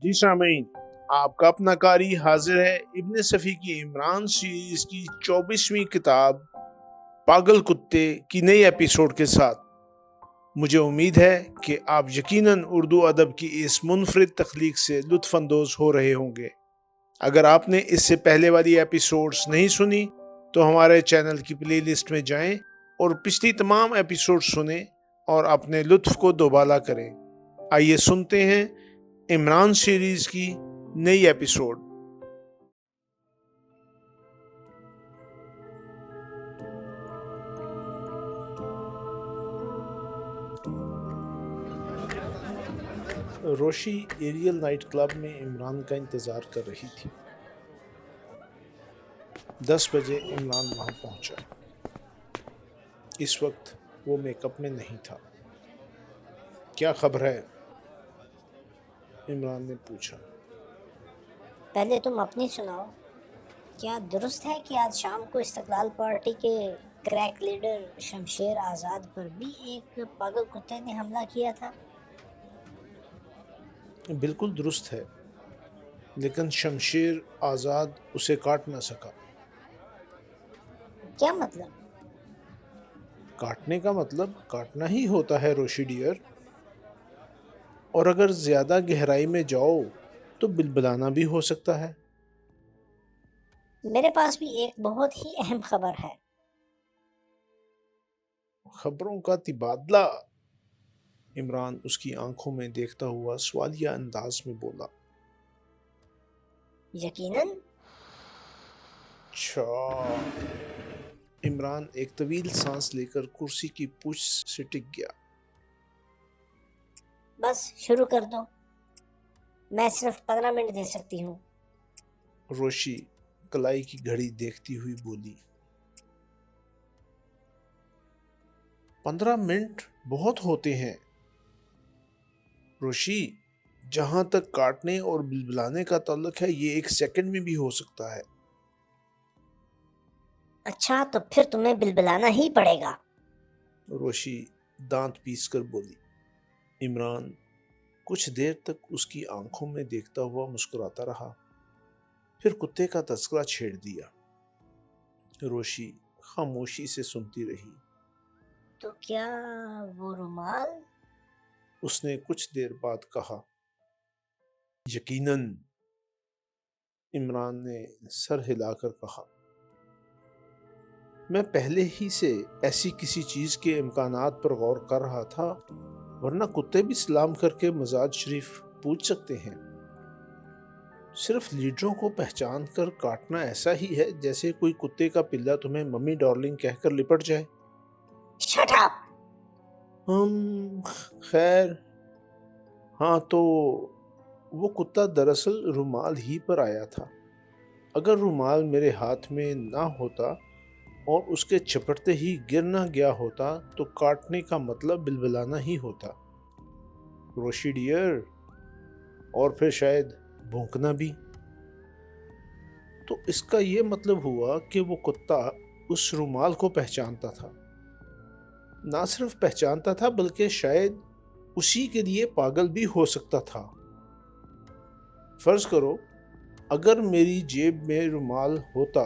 جی سامعین، آپ کا اپنا قاری حاضر ہے ابن صفی کی عمران سیریز کی 24ویں کتاب پاگل کتے کی نئی ایپیسوڈ کے ساتھ۔ مجھے امید ہے کہ آپ یقیناً اردو ادب کی اس منفرد تخلیق سے لطف اندوز ہو رہے ہوں گے۔ اگر آپ نے اس سے پہلے والی ایپیسوڈز نہیں سنی تو ہمارے چینل کی پلے لسٹ میں جائیں اور پچھلی تمام ایپیسوڈ سنیں اور اپنے لطف کو دوبالا کریں۔ آئیے سنتے ہیں عمران سیریز کی نئی ایپیسوڈ۔ روشی ایریل نائٹ کلب میں عمران کا انتظار کر رہی تھی۔ 10 بجے عمران وہاں پہنچا۔ اس وقت وہ میک اپ میں نہیں تھا۔ کیا خبر ہے؟ عمران نے پوچھا۔ پہلے تم اپنی سناؤ۔ کیا درست ہے کہ آج شام کو استقلال پارٹی کے کریک لیڈر شمشیر آزاد پر بھی ایک پاگل کتے نے حملہ کیا تھا؟ بالکل درست ہے، لیکن شمشیر آزاد اسے کاٹ نہ سکا۔ کیا مطلب؟ کاٹنے کا مطلب کاٹنا ہی ہوتا ہے روشی ڈیئر، اور اگر زیادہ گہرائی میں جاؤ تو بلبلانا بھی ہو سکتا ہے۔ میرے پاس بھی ایک بہت ہی اہم خبر ہے۔ خبروں کا تبادلہ؟ عمران اس کی آنکھوں میں دیکھتا ہوا سوالیہ انداز میں بولا۔ یقیناً؟ اچھا۔ عمران ایک طویل سانس لے کر کرسی کی پوچھ سے ٹک گیا۔ بس شروع کر دو، میں صرف 15 منٹ دے سکتی ہوں۔ روشی کلائی کی گھڑی دیکھتی ہوئی بولی۔ 15 منٹ بہت ہوتے ہیں روشی، جہاں تک کاٹنے اور بلبلانے کا تعلق ہے یہ 1 سیکنڈ میں بھی ہو سکتا ہے۔ اچھا تو پھر تمہیں بلبلانا ہی پڑے گا۔ روشی دانت پیس کر بولی۔ عمران کچھ دیر تک اس کی آنکھوں میں دیکھتا ہوا مسکراتا رہا، پھر کتے کا تذکرہ چھیڑ دیا۔ روشی خاموشی سے سنتی رہی۔ تو کیا وہ رومال؟ اس نے کچھ دیر بعد کہا۔ یقیناً، عمران نے سر ہلا کر کہا۔ میں پہلے ہی سے ایسی کسی چیز کے امکانات پر غور کر رہا تھا، ورنہ کتے بھی سلام کر کے مزاج شریف پوچھ سکتے ہیں۔ صرف لیڈروں کو پہچان کر کاٹنا ایسا ہی ہے جیسے کوئی کتے کا پلہ تمہیں ممی ڈارلنگ کہہ کر لپٹ جائے۔ Shut up! خیر، ہاں تو وہ کتا دراصل رومال ہی پر آیا تھا۔ اگر رومال میرے ہاتھ میں نہ ہوتا اور اس کے چپٹتے ہی گر نہ گیا ہوتا تو کاٹنے کا مطلب بلبلانا ہی ہوتا روشی ڈیئر، اور پھر شاید بھونکنا بھی۔ تو اس کا یہ مطلب ہوا کہ وہ کتا اس رومال کو پہچانتا تھا، نہ صرف پہچانتا تھا بلکہ شاید اسی کے لیے پاگل بھی ہو سکتا تھا۔ فرض کرو اگر میری جیب میں رومال ہوتا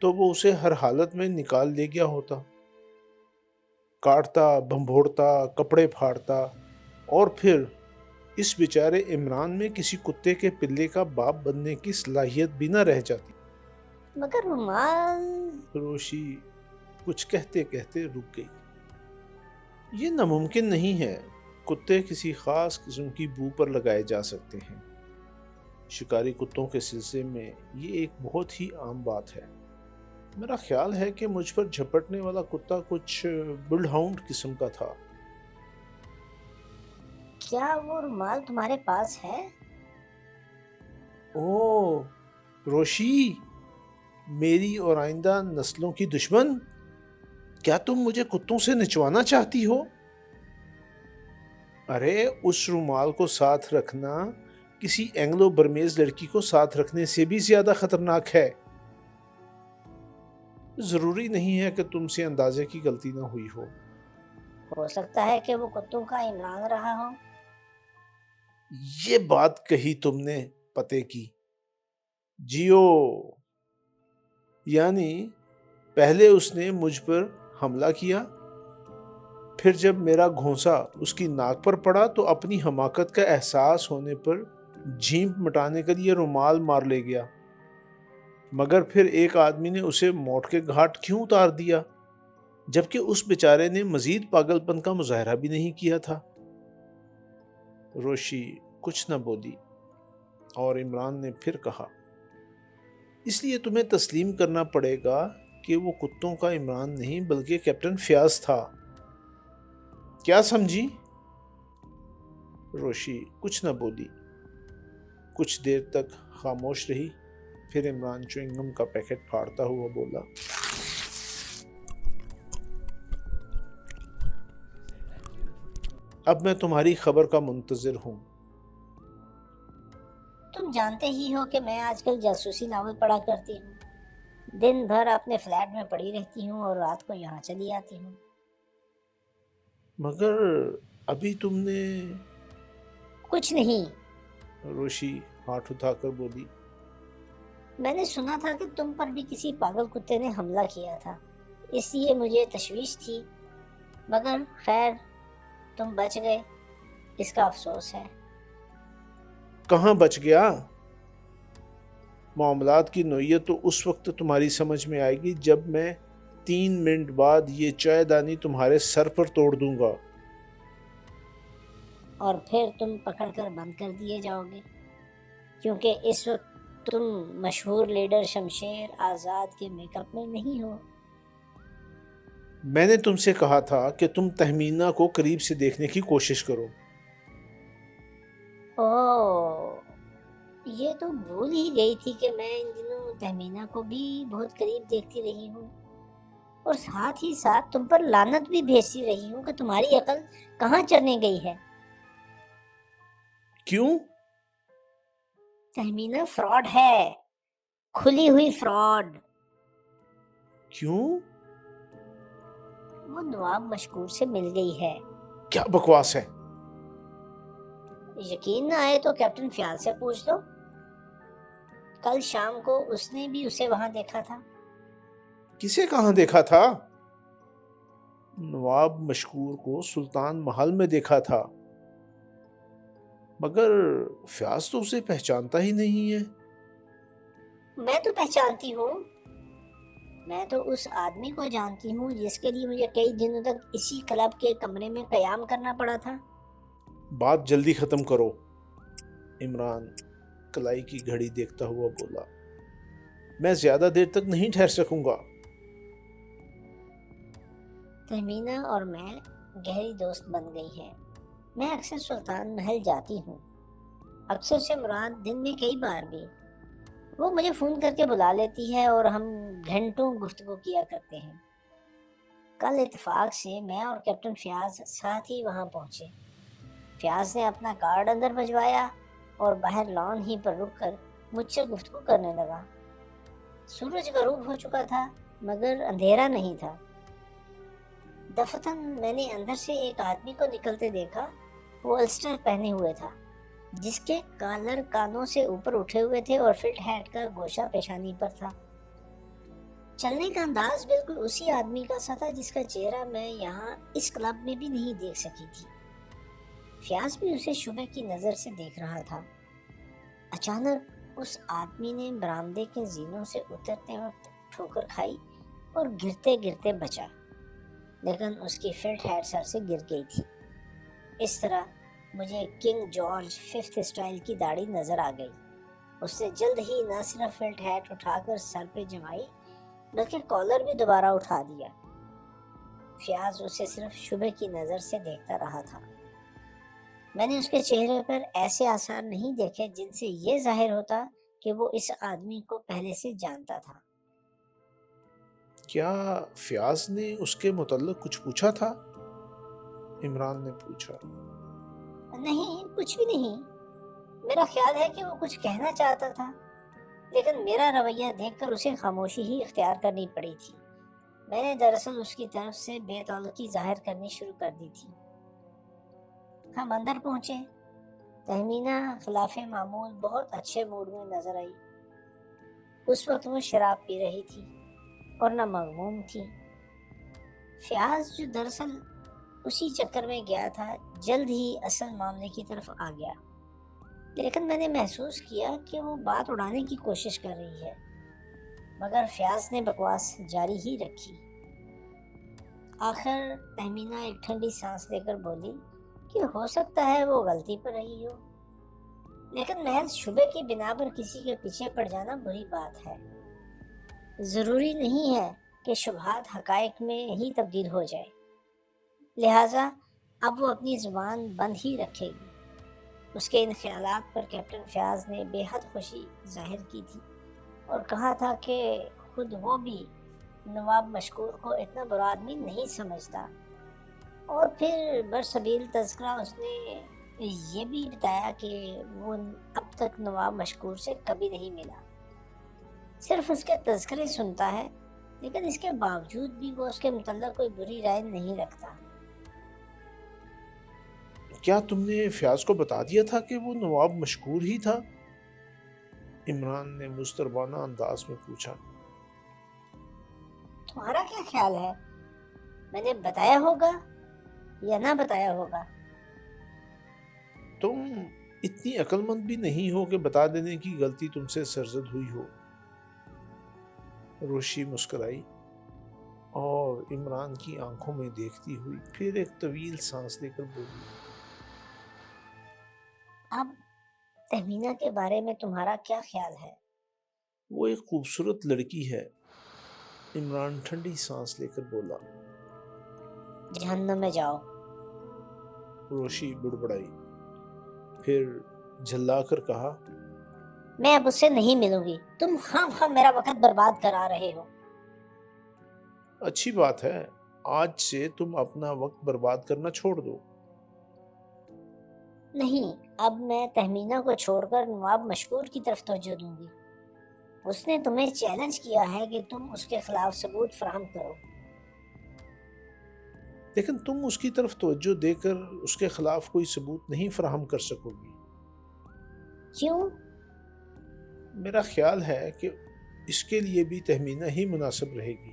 تو وہ اسے ہر حالت میں نکال لے گیا ہوتا، کاٹتا، بھنبھوڑتا، کپڑے پھاڑتا، اور پھر اس بیچارے عمران میں کسی کتے کے پلے کا باپ بننے کی صلاحیت بھی نہ رہ جاتی۔ مگر رومال… روشی کچھ کہتے کہتے رک گئی۔ یہ ناممکن نہیں ہے۔ کتے کسی خاص قسم کی بو پر لگائے جا سکتے ہیں۔ شکاری کتوں کے سلسلے میں یہ ایک بہت ہی عام بات ہے۔ میرا خیال ہے کہ مجھ پر جھپٹنے والا کتا کچھ بلڈ ہاؤنڈ قسم کا تھا۔ کیا وہ رومال تمہارے پاس ہے؟ اوہ روشی، میری اور آئندہ نسلوں کی دشمن، کیا تم مجھے کتوں سے نچوانا چاہتی ہو؟ ارے اس رومال کو ساتھ رکھنا کسی اینگلو برمیز لڑکی کو ساتھ رکھنے سے بھی زیادہ خطرناک ہے۔ ضروری نہیں ہے کہ تم سے اندازے کی غلطی نہ ہوئی ہو۔ ہو سکتا ہے کہ وہ کتوں کا عمران رہا ہو۔ یہ بات کہی تم نے پتے کی، جیو، یعنی پہلے اس نے مجھ پر حملہ کیا، پھر جب میرا گھونسا اس کی ناک پر پڑا تو اپنی حماقت کا احساس ہونے پر جھیمپ مٹانے کے لیے رومال مار لے گیا، مگر پھر ایک آدمی نے اسے موت کے گھاٹ کیوں اتار دیا، جبکہ اس بیچارے نے مزید پاگل پن کا مظاہرہ بھی نہیں کیا تھا۔ روشی کچھ نہ بولی اور عمران نے پھر کہا، اس لیے تمہیں تسلیم کرنا پڑے گا کہ وہ کتوں کا عمران نہیں بلکہ کیپٹن فیاض تھا، کیا سمجھی؟ روشی کچھ نہ بولی، کچھ دیر تک خاموش رہی، پھر عمران چوئنگم کا پیکٹ پھاڑتا ہوا بولا، اب میں تمہاری خبر کا منتظر ہوں۔ تم جانتے ہی ہو کہ میں آج کل جاسوسی ناول پڑھا کرتی ہوں، دن بھر اپنے فلیٹ میں پڑی رہتی ہوں اور رات کو یہاں چلی آتی ہوں۔ مگر ابھی تم نے… کچھ نہیں، روشی ہاتھ اٹھا کر بولی، میں نے سنا تھا کہ تم پر بھی کسی پاگل کتے نے حملہ کیا تھا، اس لیے مجھے تشویش تھی، مگر خیر تم بچ گئے، اس کا افسوس ہے۔ کہاں بچ گیا؟ معاملات کی نوعیت تو اس وقت تمہاری سمجھ میں آئے گی جب میں 3 منٹ بعد یہ چائے دانی تمہارے سر پر توڑ دوں گا۔ اور پھر تم پکڑ کر بند کر دیے جاؤ گے، کیونکہ اس وقت تم مشہور لیڈر شمشیر آزاد کے میک اپ میں نہیں ہو۔ میں نے تم سے کہا تھا کہ تم تہمینہ کو قریب سے دیکھنے کی کوشش کرو۔ اوہ، یہ تو بھول ہی گئی تھی کہ میں ان دنوں تہمینہ کو بھی بہت قریب دیکھتی رہی ہوں، اور ساتھ ہی ساتھ تم پر لعنت بھی بھیجتی رہی ہوں کہ تمہاری عقل کہاں چڑھنے گئی ہے۔ کیوں؟ تہمینہ فراڈ ہے، کھلی ہوئی فراڈ۔ کیوں؟ وہ نواب مشکور سے مل گئی ہے۔ کیا بکواس ہے؟ یقین نہ آئے تو کیپٹن فیاض سے پوچھ لو، کل شام کو اس نے بھی اسے وہاں دیکھا تھا۔ کسے کہاں دیکھا تھا؟ نواب مشکور کو سلطان محل میں دیکھا تھا، مگر فیاض تو اسے پہچانتا ہی نہیں ہے۔ میں تو پہچانتی ہوں، میں تو اس آدمی کو جانتی ہوں جس کے لیے مجھے کئی دنوں تک اسی کلب کے کمرے میں قیام کرنا پڑا تھا۔ بات جلدی ختم کرو، عمران کلائی کی گھڑی دیکھتا ہوا بولا، میں زیادہ دیر تک نہیں ٹھہر سکوں گا۔ تہمینہ اور میں گہری دوست بن گئی ہے، میں اکثر سلطان محل جاتی ہوں، اکثر سے مراد دن میں کئی بار بھی۔ وہ مجھے فون کر کے بلا لیتی ہے اور ہم گھنٹوں گفتگو کیا کرتے ہیں۔ کل اتفاق سے میں اور کیپٹن فیاض ساتھ ہی وہاں پہنچے۔ فیاض نے اپنا کارڈ اندر بھجوایا اور باہر لان ہی پر رک کر مجھ سے گفتگو کرنے لگا۔ سورج غروب ہو چکا تھا مگر اندھیرا نہیں تھا۔ دفتن میں نے اندر سے ایک آدمی کو نکلتے دیکھا، وہ السٹر پہنے ہوئے تھا جس کے کالر کانوں سے اوپر اٹھے ہوئے تھے اور فلٹ ہیٹ کا گوشہ پیشانی پر تھا۔ چلنے کا انداز بالکل اسی آدمی کا سا تھا جس کا چہرہ میں یہاں اس کلب میں بھی نہیں دیکھ سکی تھی۔ فیاض بھی اسے شبہ کی نظر سے دیکھ رہا تھا۔ اچانک اس آدمی نے برآمدے کے زینوں سے اترتے وقت ٹھوکر کھائی اور گرتے گرتے بچا، لیکن اس کی فلٹ ہیٹ سر سے گر گئی تھی۔ اس طرح مجھے کنگ جارج 5 اسٹائل کی داڑھی نظر آ گئی۔ اس نے جلد ہی نہ صرف فلٹ ہیٹ اٹھا کر سر پہ جمائی بلکہ کالر بھی دوبارہ اٹھا دیا۔ فیاض اسے صرف شبہ کی نظر سے دیکھتا رہا تھا۔ میں نے اس کے چہرے پر ایسے آثار نہیں دیکھے جن سے یہ ظاہر ہوتا کہ وہ اس آدمی کو پہلے سے جانتا تھا۔ کیا فیاض نے اس کے متعلق کچھ پوچھا تھا؟ عمران نے پوچھا۔ نہیں، کچھ بھی نہیں۔ میرا خیال ہے کہ وہ کچھ کہنا چاہتا تھا، لیکن میرا رویہ دیکھ کر اسے خاموشی ہی اختیار کرنی پڑی تھی۔ میں نے دراصل اس کی طرف سے بے تعلقی ظاہر کرنی شروع کر دی تھی۔ ہم اندر پہنچے۔ تہمینہ خلاف معمول بہت اچھے موڈ میں نظر آئی۔ اس وقت وہ شراب پی رہی تھی اور نہ مغموم تھی۔ فیاض جو دراصل اسی چکر میں گیا تھا جلد ہی اصل معاملے کی طرف آ گیا، لیکن میں نے محسوس کیا کہ وہ بات اڑانے کی کوشش کر رہی ہے، مگر فیاض نے بکواس جاری ہی رکھی۔ آخر تہمینہ ایک ٹھنڈی سانس لے کر بولی کہ ہو سکتا ہے وہ غلطی پر رہی ہو، لیکن محض شبے کی بنا پر کسی کے پیچھے پڑ جانا بری بات ہے۔ ضروری نہیں ہے کہ شبہات حقائق میں ہی تبدیل ہو جائے، لہٰذا اب وہ اپنی زبان بند ہی رکھے گی۔ اس کے ان خیالات پر کیپٹن فیاض نے بے حد خوشی ظاہر کی تھی اور کہا تھا کہ خود وہ بھی نواب مشکور کو اتنا برا آدمی نہیں سمجھتا، اور پھر برسبیل تذکرہ اس نے یہ بھی بتایا کہ وہ اب تک نواب مشکور سے کبھی نہیں ملا، صرف اس کے تذکرے سنتا ہے، لیکن اس کے باوجود بھی وہ اس کے متعلق کوئی بری رائے نہیں رکھتا۔ کیا تم نے فیاض کو بتا دیا تھا کہ وہ نواب مشکور ہی تھا؟ عمران نے مستربانہ انداز میں پوچھا۔ تمہارا کیا خیال ہے، میں نے بتایا ہوگا یا نہ بتایا ہوگا؟ تم اتنی عقل مند بھی نہیں ہو کہ بتا دینے کی غلطی تم سے سرزد ہوئی ہو۔ روشی مسکرائی اور عمران کی آنکھوں میں دیکھتی ہوئی پھر ایک طویل سانس لے کر بولی، اب تہمینہ کے بارے میں تمہارا کیا خیال ہے؟ وہ ایک خوبصورت لڑکی ہے۔ عمران ٹھنڈی سانس لے کر بولا۔ جہنم میں جاؤ۔ روشی بڑبڑائی، پھر جھلا کر کہا، میں اب اس سے نہیں ملوں گی، تم خام خام میرا وقت برباد کرا رہے ہو۔ اچھی بات ہے، آج سے تم اپنا وقت برباد کرنا چھوڑ دو۔ نہیں، اب میں تہمینہ کو چھوڑ کر نواب مشکور کی طرف توجہ دوں گی۔ اس نے تمہیں چیلنج کیا ہے کہ تم اس کے خلاف ثبوت فراہم کرو۔ لیکن تم اس کی طرف توجہ دے کر اس کے خلاف کوئی ثبوت نہیں فراہم کر سکو گی۔ کیوں؟ میرا خیال ہے کہ اس کے لیے بھی تہمینہ ہی مناسب رہے گی۔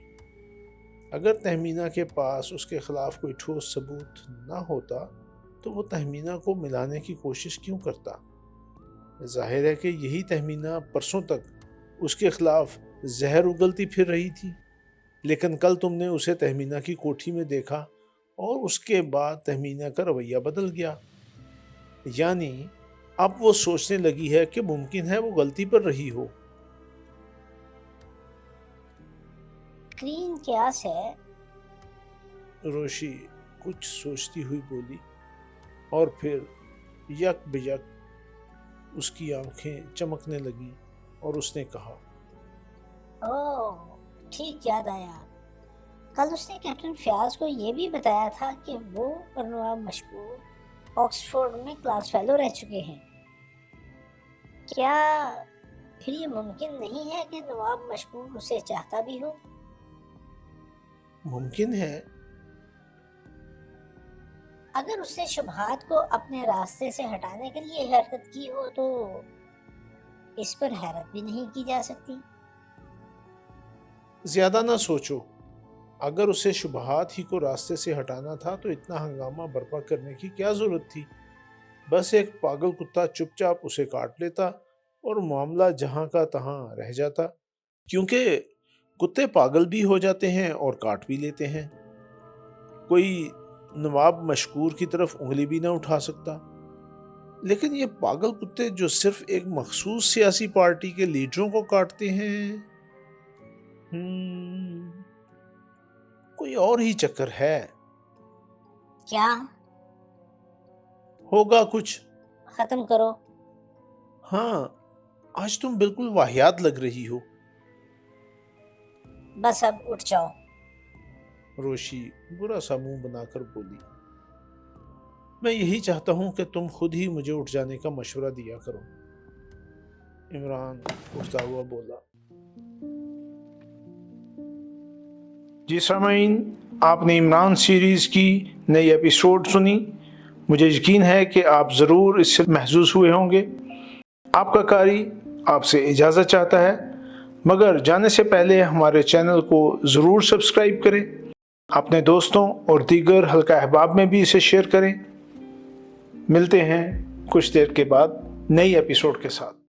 اگر تہمینہ کے پاس اس کے خلاف کوئی ٹھوس ثبوت نہ ہوتا تو وہ تہمینہ کو ملانے کی کوشش کیوں کرتا؟ ظاہر ہے کہ یہی تہمینہ پرسوں تک اس کے خلاف زہر اگلتی پھر رہی تھی، لیکن کل تم نے اسے تہمینہ کی کوٹھی میں دیکھا اور اس کے بعد تہمینہ کا رویہ بدل گیا، یعنی اب وہ سوچنے لگی ہے کہ ممکن ہے وہ غلطی پر رہی ہو۔ کرین قیاس ہے۔ روشی کچھ سوچتی ہوئی بولی اور پھر یک بیک اس کی آنکھیں چمکنے لگیں اور اس نے کہا، اوہ، ٹھیک یاد آیا، کل اس نے کیپٹن فیاض کو یہ بھی بتایا تھا کہ وہ اور نواب مشکور آکسفورڈ میں کلاس فیلو رہ چکے ہیں۔ کیا پھر یہ ممکن نہیں ہے کہ نواب مشکور اسے چاہتا بھی ہو؟ ممکن ہے۔ اگر اس نے شبہات کو اپنے راستے سے ہٹانے کے لیے حرکت کی ہو تو اس پر حیرت بھی نہیں کی جا سکتی۔ زیادہ نہ سوچو، اگر اسے شبہات ہی کو راستے سے ہٹانا تھا تو اتنا ہنگامہ برپا کرنے کی کیا ضرورت تھی؟ بس ایک پاگل کتا چپ چاپ اسے کاٹ لیتا اور معاملہ جہاں کا تہاں رہ جاتا، کیونکہ کتے پاگل بھی ہو جاتے ہیں اور کاٹ بھی لیتے ہیں۔ کوئی نواب مشکور کی طرف انگلی بھی نہ اٹھا سکتا، لیکن یہ پاگل کتے جو صرف ایک مخصوص سیاسی پارٹی کے لیڈروں کو کاٹتے ہیں، کوئی اور ہی چکر ہے۔ کیا ہوگا کچھ۔ ختم کرو۔ ہاں، آج تم بالکل واہیات لگ رہی ہو۔ بس اب اٹھ جاؤ۔ روشی برا سا منہ بنا کر بولی، میں یہی چاہتا ہوں کہ تم خود ہی مجھے اٹھ جانے کا مشورہ دیا کرو۔ عمران اٹھتا ہوا بولا۔ جی سامعین، آپ نے عمران سیریز کی نئی ایپیسوڈ سنی۔ مجھے یقین ہے کہ آپ ضرور اس سے محظوظ ہوئے ہوں گے۔ آپ کا قاری آپ سے اجازت چاہتا ہے، مگر جانے سے پہلے ہمارے چینل کو ضرور سبسکرائب کریں، اپنے دوستوں اور دیگر حلقہ احباب میں بھی اسے شیئر کریں۔ ملتے ہیں کچھ دیر کے بعد نئی ایپیسوڈ کے ساتھ۔